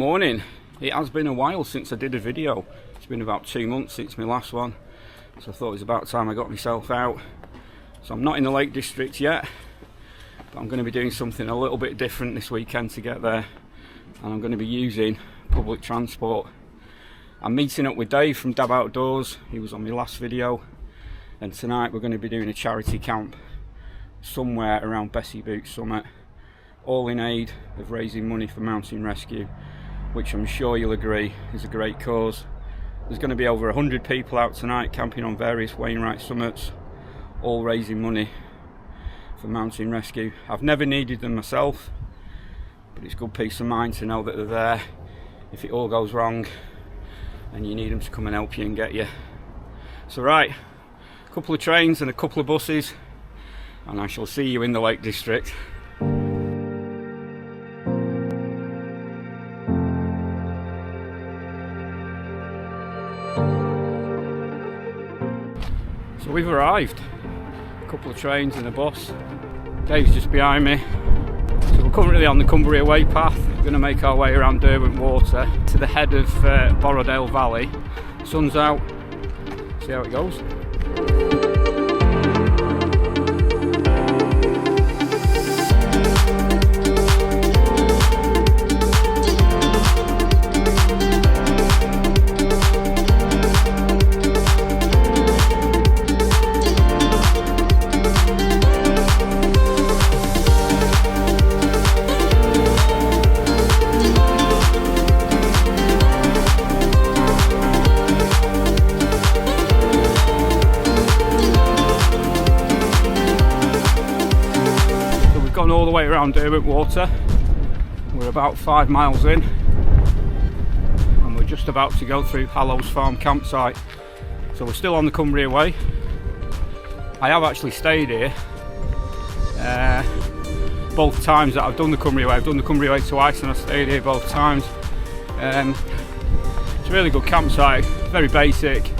morning. It has been a while since I did a video. It's been about 2 months since my last one, so I thought it was about time I got myself out. So I'm not in the Lake District yet, but I'm going to be doing something a little bit different this weekend to get there, and I'm going to be using public transport. I'm meeting up with Dave from Dab Outdoors. He was on my last video, and tonight we're going to be doing a charity camp somewhere around Bessyboot Summit, all in aid of raising money for mountain rescue, which I'm sure you'll agree is a great cause. There's going to be over 100 people out tonight camping on various Wainwright summits, all raising money for mountain rescue. I've never needed them myself, but it's good peace of mind to know that they're there if it all goes wrong and you need them to come and help you and get you. So right, a couple of trains and a couple of buses, and I shall see you in the Lake District. So we've arrived. A couple of trains and a bus. Dave's just behind me. So we're currently on the Cumbria Way path. We're going to make our way around Derwent Water to the head of Barrowdale Valley. Sun's out. See how it goes. All the way around Derwent Water. We're about 5 miles in, and we're just about to go through Hallows Farm campsite. So we're still on the Cumbria Way. I have actually stayed here both times that I've done the Cumbria Way. I've done the Cumbria Way twice and I've stayed here both times. It's a really good campsite, very basic,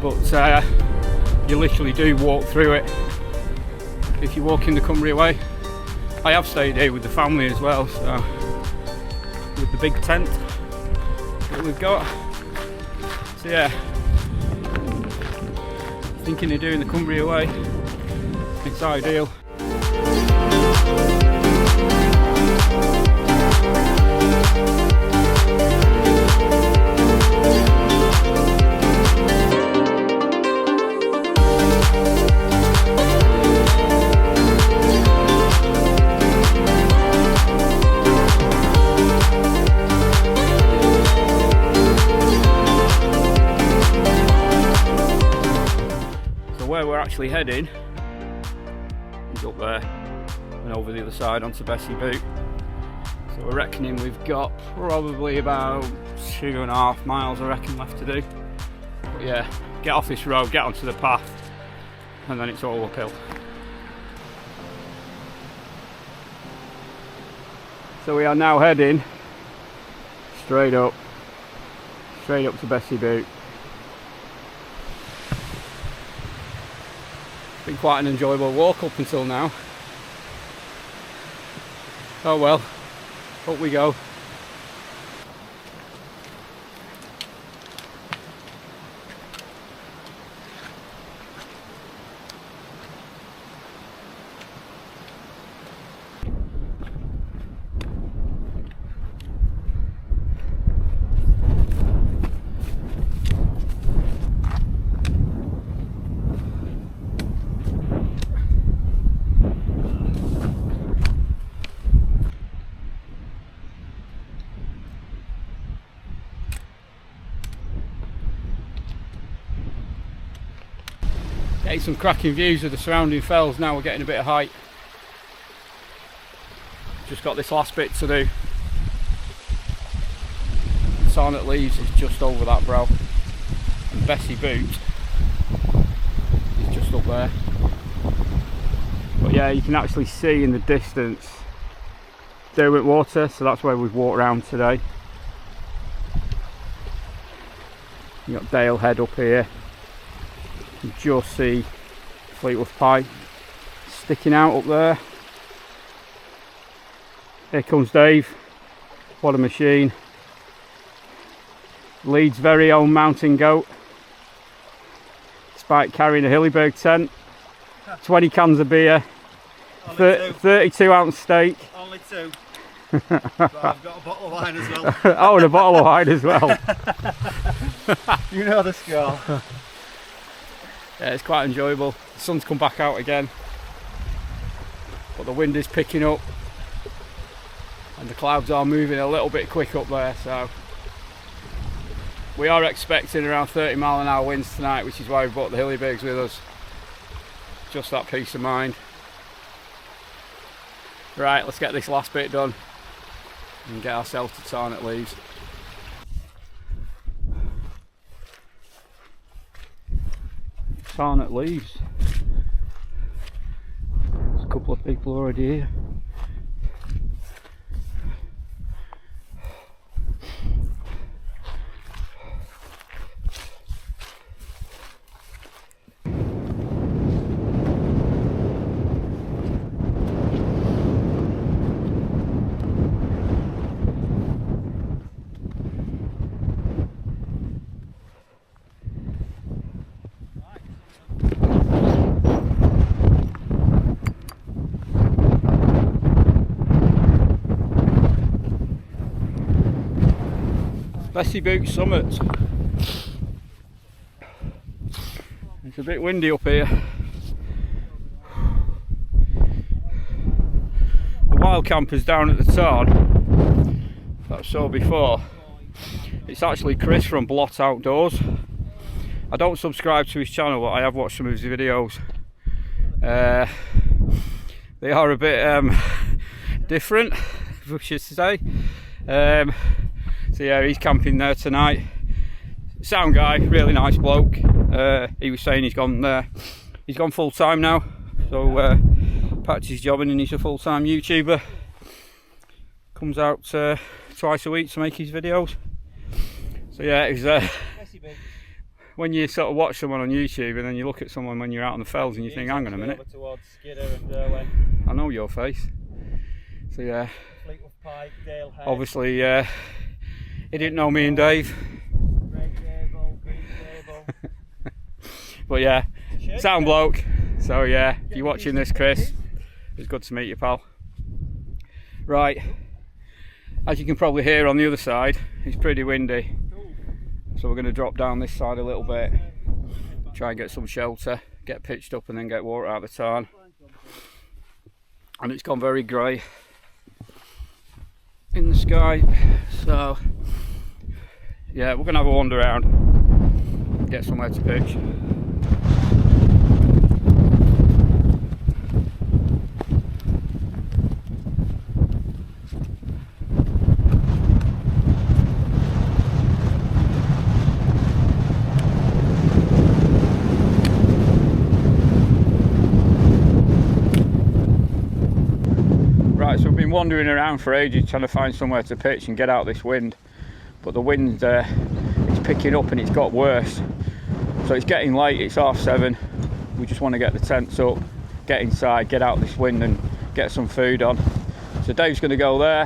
but you literally do walk through it if you walk in the Cumbria Way. I have stayed here with the family as well, so with the big tent that we've got. So yeah, thinking of doing the Cumbria Way. It's ideal. Where we're actually heading is up there and over the other side onto Bessyboot. So we're reckoning we've got probably about 2.5 miles, I reckon, left to do. But yeah, get off this road, get onto the path, and then it's all uphill. So we are now heading straight up to Bessyboot. Been quite an enjoyable walk up until now. Oh well, up we go. Getting some cracking views of the surrounding fells now. We're getting a bit of height. Just got this last bit to do. Sarnet Leaves is just over that brow, and Bessyboot is just up there. But yeah, you can actually see in the distance Derwent Water, so that's where we've walked around today. You've got Dale Head up here. You just see Fleetwood Pike sticking out up there. Here comes Dave. What a machine. Leeds' very own mountain goat. Despite carrying a Hilleberg tent, 20 cans of beer, 32 ounce steak. Only 2. But I've got a bottle of wine as well. Oh, and a bottle of wine as well. You know the score. Yeah, it's quite enjoyable. The sun's come back out again, but the wind is picking up and the clouds are moving a little bit quick up there, so we are expecting around 30-mile-an-hour winds tonight, which is why we brought the Hillebergs with us. Just that peace of mind. Right, let's get this last bit done and get ourselves to Tarnet Leaves. Tarnet Leaves. There's a couple of people already here. Bessyboot summit. It's a bit windy up here. The wild campers down at the tarn that I saw before. It's actually Chris from Blot Outdoors. I don't subscribe to his channel, but I have watched some of his videos. They are a bit different, we should say. So yeah, he's camping there tonight. Sound guy, really nice bloke. He was saying he's gone full time now. So packed his job in and he's a full time YouTuber. Comes out twice a week to make his videos. So yeah, it was when you sort of watch someone on YouTube and then you look at someone when you're out on the fells and you think, hang on a minute. Towards Skidder and Derwent. I know your face. So yeah. Fleetwood Pike, Dale Head. Obviously, he didn't know me and Dave. Red table, green table. But yeah, sound bloke. So yeah, if you're watching this, Chris, it's good to meet you, pal. Right, as you can probably hear on the other side, it's pretty windy. So we're going to drop down this side a little bit, try and get some shelter, get pitched up and then get water out of the tarn. And it's gone very grey in the sky, so yeah, we're gonna have a wander around, get somewhere to pitch. Right, so we've been wandering around for ages trying to find somewhere to pitch and get out this wind, but the wind it's picking up and it's got worse. So it's getting late, it's 7:30. We just want to get the tents up, get inside, get out this wind and get some food on. So Dave's going to go there,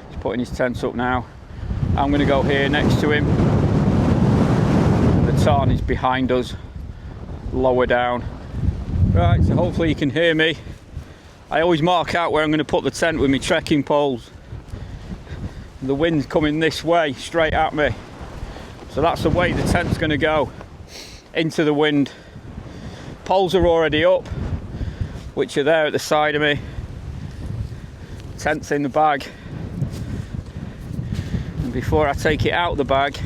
he's putting his tent up now. I'm going to go here next to him. The tarn is behind us, lower down. Right, so hopefully you can hear me. I always mark out where I'm going to put the tent with my trekking poles. The wind's coming this way, straight at me. So that's the way the tent's going to go, into the wind. Poles are already up, which are there at the side of me. Tent's in the bag. And before I take it out of the bag,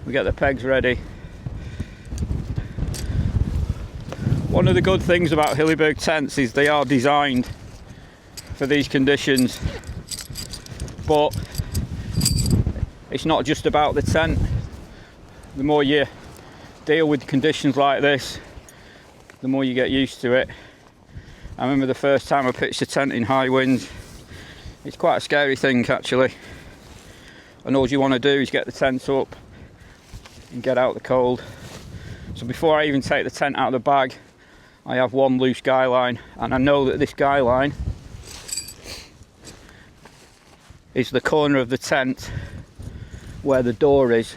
we get the pegs ready. One of the good things about Hilleberg tents is they are designed for these conditions, but it's not just about the tent. The more you deal with conditions like this, the more you get used to it. I remember the first time I pitched a tent in high winds. It's quite a scary thing actually, and all you want to do is get the tent up and get out the cold. So before I even take the tent out of the bag, I have one loose guy line, and I know that this guy line is the corner of the tent where the door is.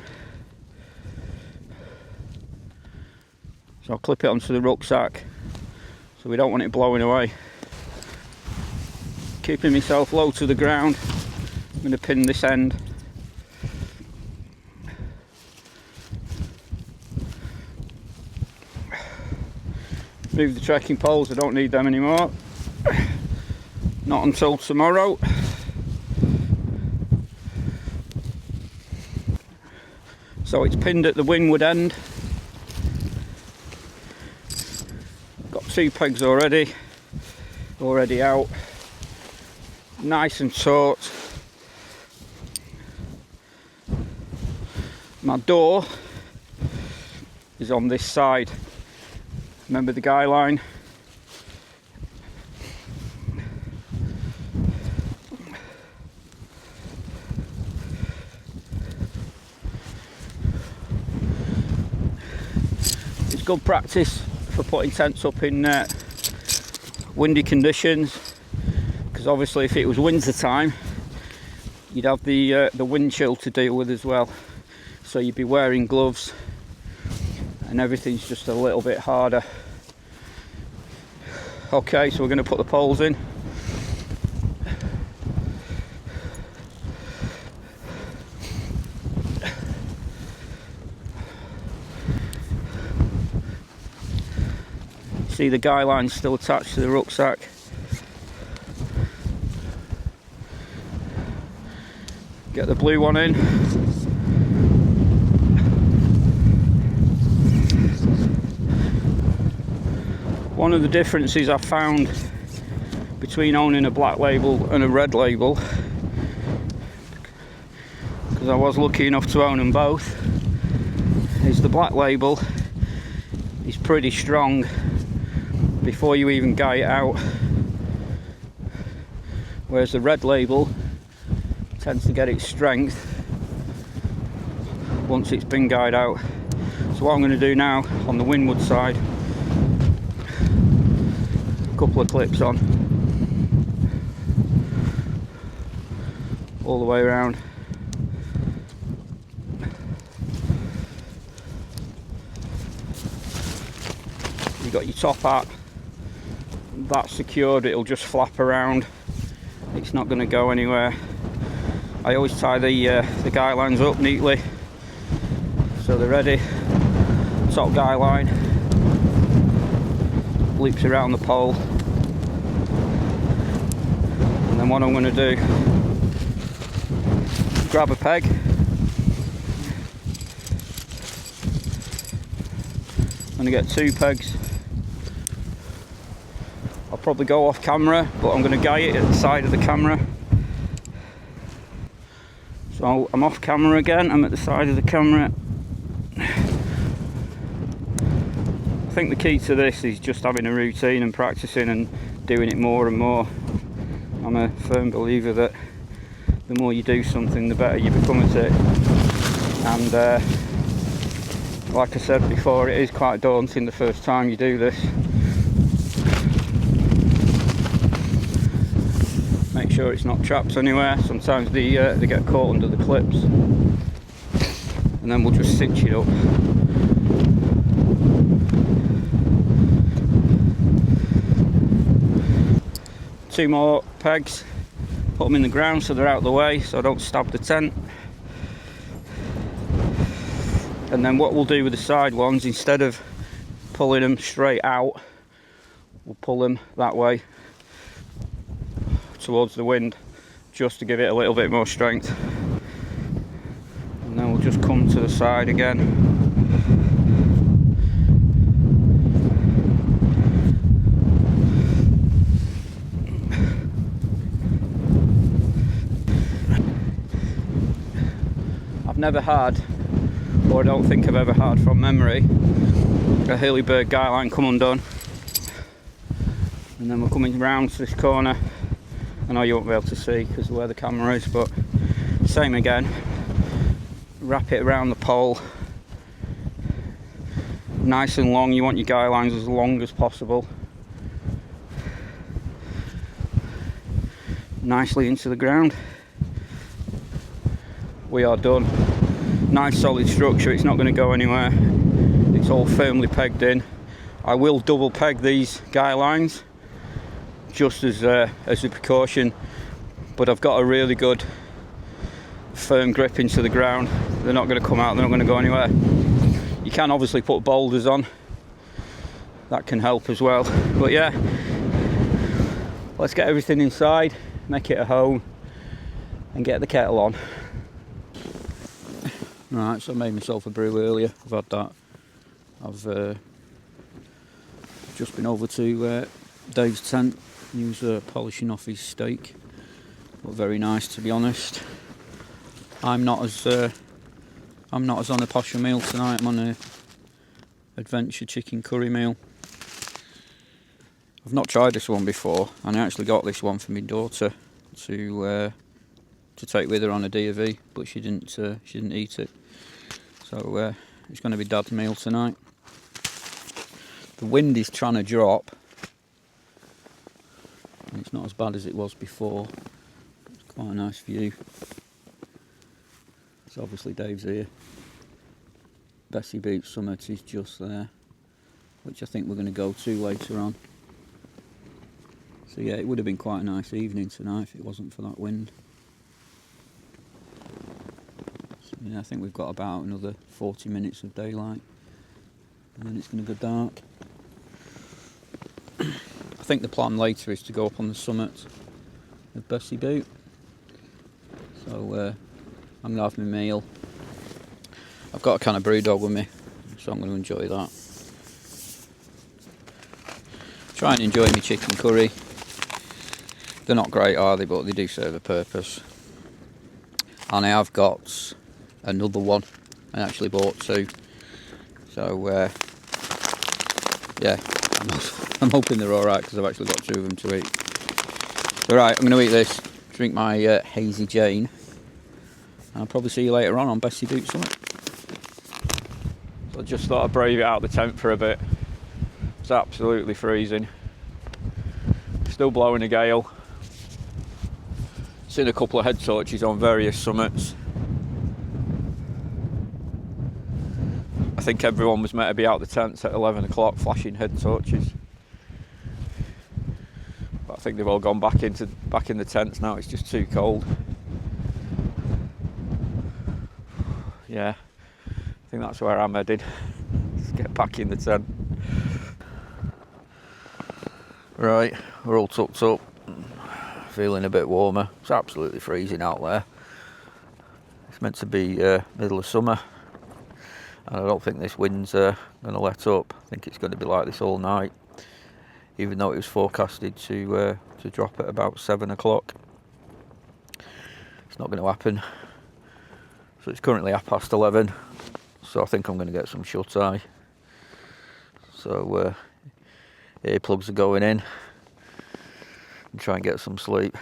So I'll clip it onto the rucksack, so we don't want it blowing away. Keeping myself low to the ground, I'm going to pin this end. Move the trekking poles, I don't need them anymore. Not until tomorrow. So it's pinned at the windward end. Got 2 pegs already out. Nice and taut. My door is on this side. Remember the guy line? It's good practice for putting tents up in windy conditions, because obviously if it was winter time you'd have the wind chill to deal with as well, so you'd be wearing gloves and everything's just a little bit harder. Okay, so we're going to put the poles in. See the guy line still attached to the rucksack. Get the blue one in. One of the differences I found between owning a black label and a red label, because I was lucky enough to own them both, is the black label is pretty strong before you even guy it out, whereas the red label tends to get its strength once it's been guyed out. So what I'm going to do now on the windward side, a couple of clips on all the way around. You've got your top hat, that's secured, it'll just flap around, it's not going to go anywhere. I always tie the guy lines up neatly so they're ready. Top guy line loops around the pole, and then what I'm going to do, grab a peg, I'm going to get 2 pegs. I'll probably go off camera, but I'm going to guy it at the side of the camera. So I'm off camera again, I'm at the side of the camera. I think the key to this is just having a routine and practicing and doing it more and more. I'm a firm believer that the more you do something, the better you become at it. And like I said before, it is quite daunting the first time you do this. Make sure it's not trapped anywhere. Sometimes they get caught under the clips, and then we'll just cinch it up. Two more pegs, put them in the ground so they're out of the way, so I don't stab the tent. And then what we'll do with the side ones, instead of pulling them straight out, we'll pull them that way towards the wind, just to give it a little bit more strength. And then we'll just come to the side again. I've never had, or I don't think I've ever had from memory, a Hilleberg guy line come undone. And then we're coming round to this corner. I know you won't be able to see because of where the camera is, but same again. Wrap it around the pole, nice and long. You want your guy lines as long as possible. Nicely into the ground. we are done. Nice solid structure, it's not going to go anywhere. It's all firmly pegged in. I will double peg these guy lines just as a precaution, but I've got a really good firm grip into the ground. They're not going to come out, they're not going to go anywhere. You can obviously put boulders on, that can help as well, but yeah, let's get everything inside, make it a home and get the kettle on. Right, so I made myself a brew earlier. I've had that. I've just been over to Dave's tent. He was polishing off his steak. But very nice, to be honest. I'm not as on a posher meal tonight. I'm on a adventure chicken curry meal. I've not tried this one before, and I actually got this one for my daughter to take with her on a D&V, but she didn't eat it. So it's going to be Dad's meal tonight. The wind is trying to drop. And it's not as bad as it was before. It's quite a nice view. So obviously Dave's here. Bessyboot Summit is just there, which I think we're going to go to later on. So yeah, it would have been quite a nice evening tonight if it wasn't for that wind. So yeah, I think we've got about another 40 minutes of daylight and then it's going to go dark. I think the plan later is to go up on the summit of Bessyboot. So I'm going to have my meal. I've got a can of brew dog with me, so I'm going to enjoy that. Try and enjoy my chicken curry. They're not great, are they? But they do serve a purpose. And I have got another one. I actually bought two. So yeah, I'm hoping they're alright because I've actually got two of them to eat. Alright, I'm going to eat this, drink my Hazy Jane, and I'll probably see you later on Bessyboot Summit. So I just thought I'd brave it out of the tent for a bit. It's absolutely freezing. Still blowing a gale. Seen a couple of head torches on various summits. I think everyone was meant to be out the tents at 11 o'clock flashing head torches. But I think they've all gone back in the tents now, it's just too cold. Yeah, I think that's where I'm headed. Let's get back in the tent. Right, we're all tucked up, feeling a bit warmer. It's absolutely freezing out there. It's meant to be middle of summer, and I don't think this wind's going to let up. I think it's going to be like this all night, even though it was forecasted to drop at about 7 o'clock. It's not going to happen. So it's currently 11:30, so I think I'm going to get some shut-eye. So earplugs are going in and try and get some sleep.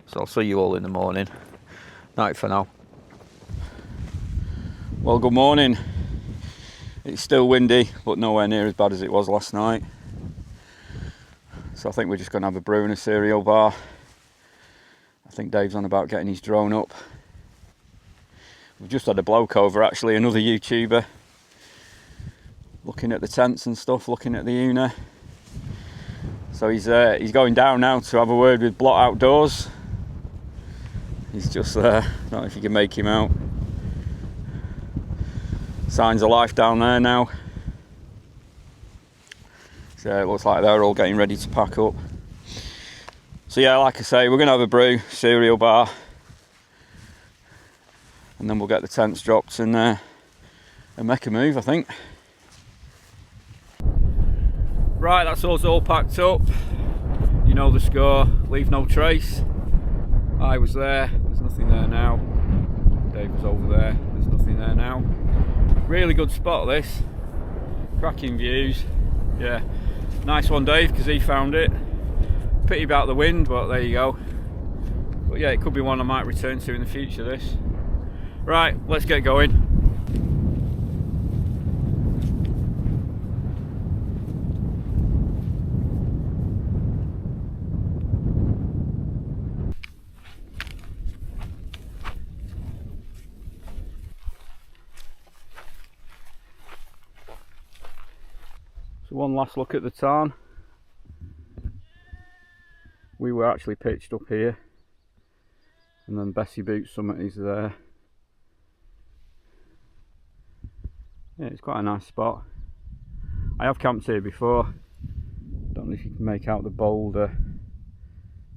So I'll see you all in the morning. Night for now. Well, good morning. It's still windy, but nowhere near as bad as it was last night. So I think we're just going to have a brew and a cereal bar. I think Dave's on about getting his drone up. We've just had a bloke over, actually, another YouTuber, looking at the tents and stuff, looking at the Unna. So he's going down now to have a word with Blot Outdoors. He's just there. I don't know if you can make him out. Signs of life down there now. So it looks like they're all getting ready to pack up. So yeah, like I say, we're going to have a brew, cereal bar, and then we'll get the tents dropped and make a move, I think. Right, that's us all packed up. You know the score, leave no trace. I was there, there's nothing there now. Dave was over there, there's nothing there now. Really good spot this. Cracking views. Yeah, nice one Dave, because he found it. Pity about the wind, but there you go. But yeah, it could be one I might return to in the future, this. Right, let's get going. one last look at the tarn. We were actually pitched up here, and then Bessyboot summit is there. Yeah, it's quite a nice spot. I have camped here before. Don't know if you can make out the boulder.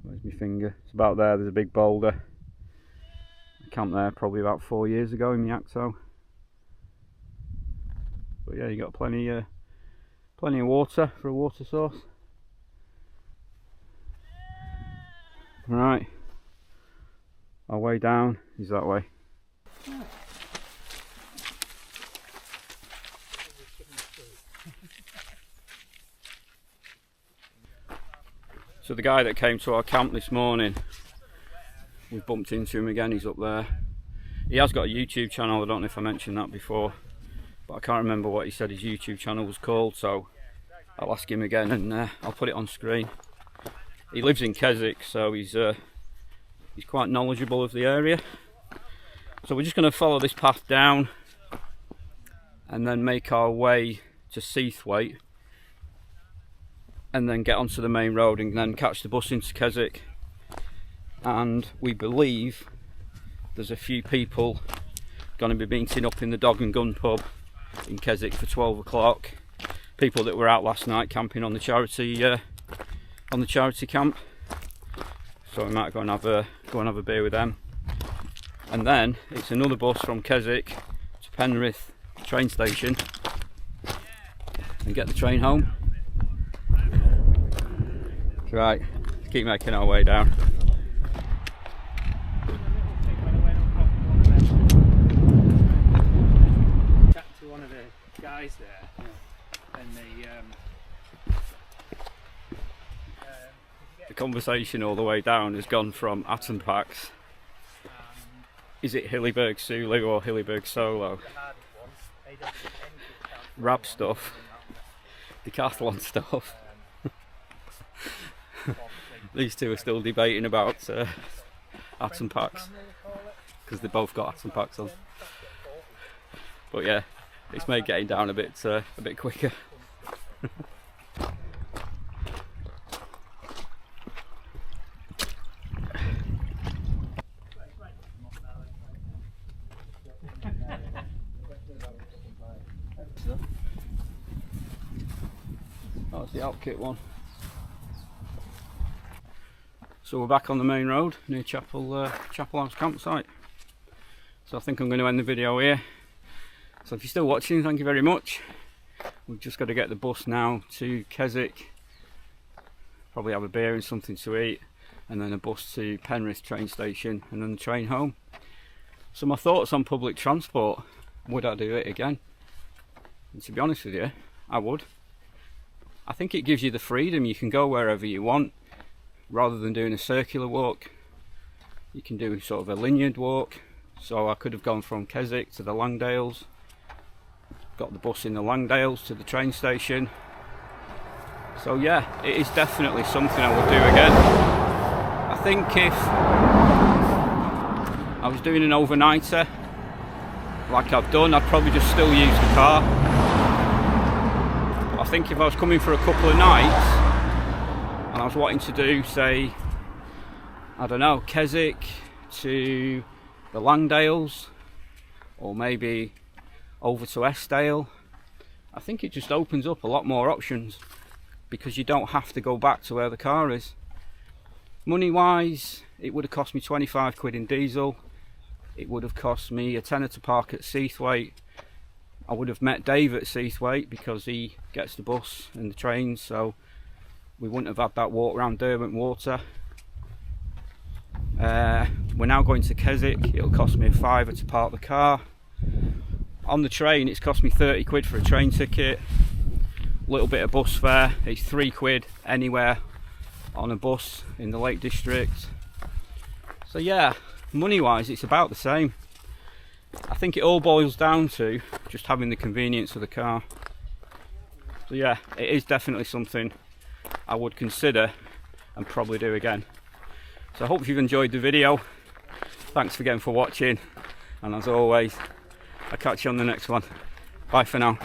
Where's my finger? It's about there. There's a big boulder. I camped there probably about 4 years ago in the Axo. But yeah, you got plenty of water for a water source. Right, our way down is that way. So the guy that came to our camp this morning, we bumped into him again. He's up there. He has got a YouTube channel. I don't know if I mentioned that before, but I can't remember what he said his YouTube channel was called, so I'll ask him again and I'll put it on screen. He lives in Keswick, so he's quite knowledgeable of the area. So we're just going to follow this path down and then make our way to Seathwaite, and then get onto the main road and then catch the bus into Keswick. And we believe there's a few people going to be meeting up in the Dog and Gun pub in Keswick for 12 o'clock. People that were out last night camping on the charity camp. So we might go and have a beer with them. And then it's another bus from Keswick to Penrith train station and get the train home. Right, keep making our way down. Chat to one of the guys there, and The conversation all the way down has gone from atom packs. Is it Hilleberg Soulo or Hilleberg Soulo? Rab stuff, decathlon stuff. These two are still debating about atom packs because they both got atom packs on. But yeah, it's made getting down a bit quicker. Oh, it's the Outkit one. So we're back on the main road near Chapel House campsite. So I think I'm going to end the video here. So if you're still watching, thank you very much. We've just got to get the bus now to Keswick, probably have a beer and something to eat, and then a bus to Penrith train station, and then the train home. So my thoughts on public transport: would I do it again? And to be honest with you, I would. I think it gives you the freedom. You can go wherever you want. Rather than doing a circular walk, you can do sort of a linear walk. So I could have gone from Keswick to the Langdales, got the bus in the Langdales to the train station. So yeah, it is definitely something I would do again. I think if I was doing an overnighter like I've done, I'd probably just still use the car. But I think if I was coming for a couple of nights and I was wanting to do, say, I don't know, Keswick to the Langdales, or maybe over to Eskdale, I think it just opens up a lot more options, because you don't have to go back to where the car is. Money wise, it would have cost me 25 quid in diesel. It would have cost me a tenner to park at Seathwaite. I would have met Dave at Seathwaite because he gets the bus and the trains, so we wouldn't have had that walk around Derwent water. We're now going to Keswick. It'll cost me a fiver to park the car. On the train, it's cost me 30 quid for a train ticket. Little bit of bus fare. It's 3 quid anywhere on a bus in the Lake District. So yeah, money wise, it's about the same. I think it all boils down to just having the convenience of the car. So yeah, it is definitely something I would consider and probably do again. So I hope you've enjoyed the video. Thanks again for watching, and as always, I'll catch you on the next one. Bye for now.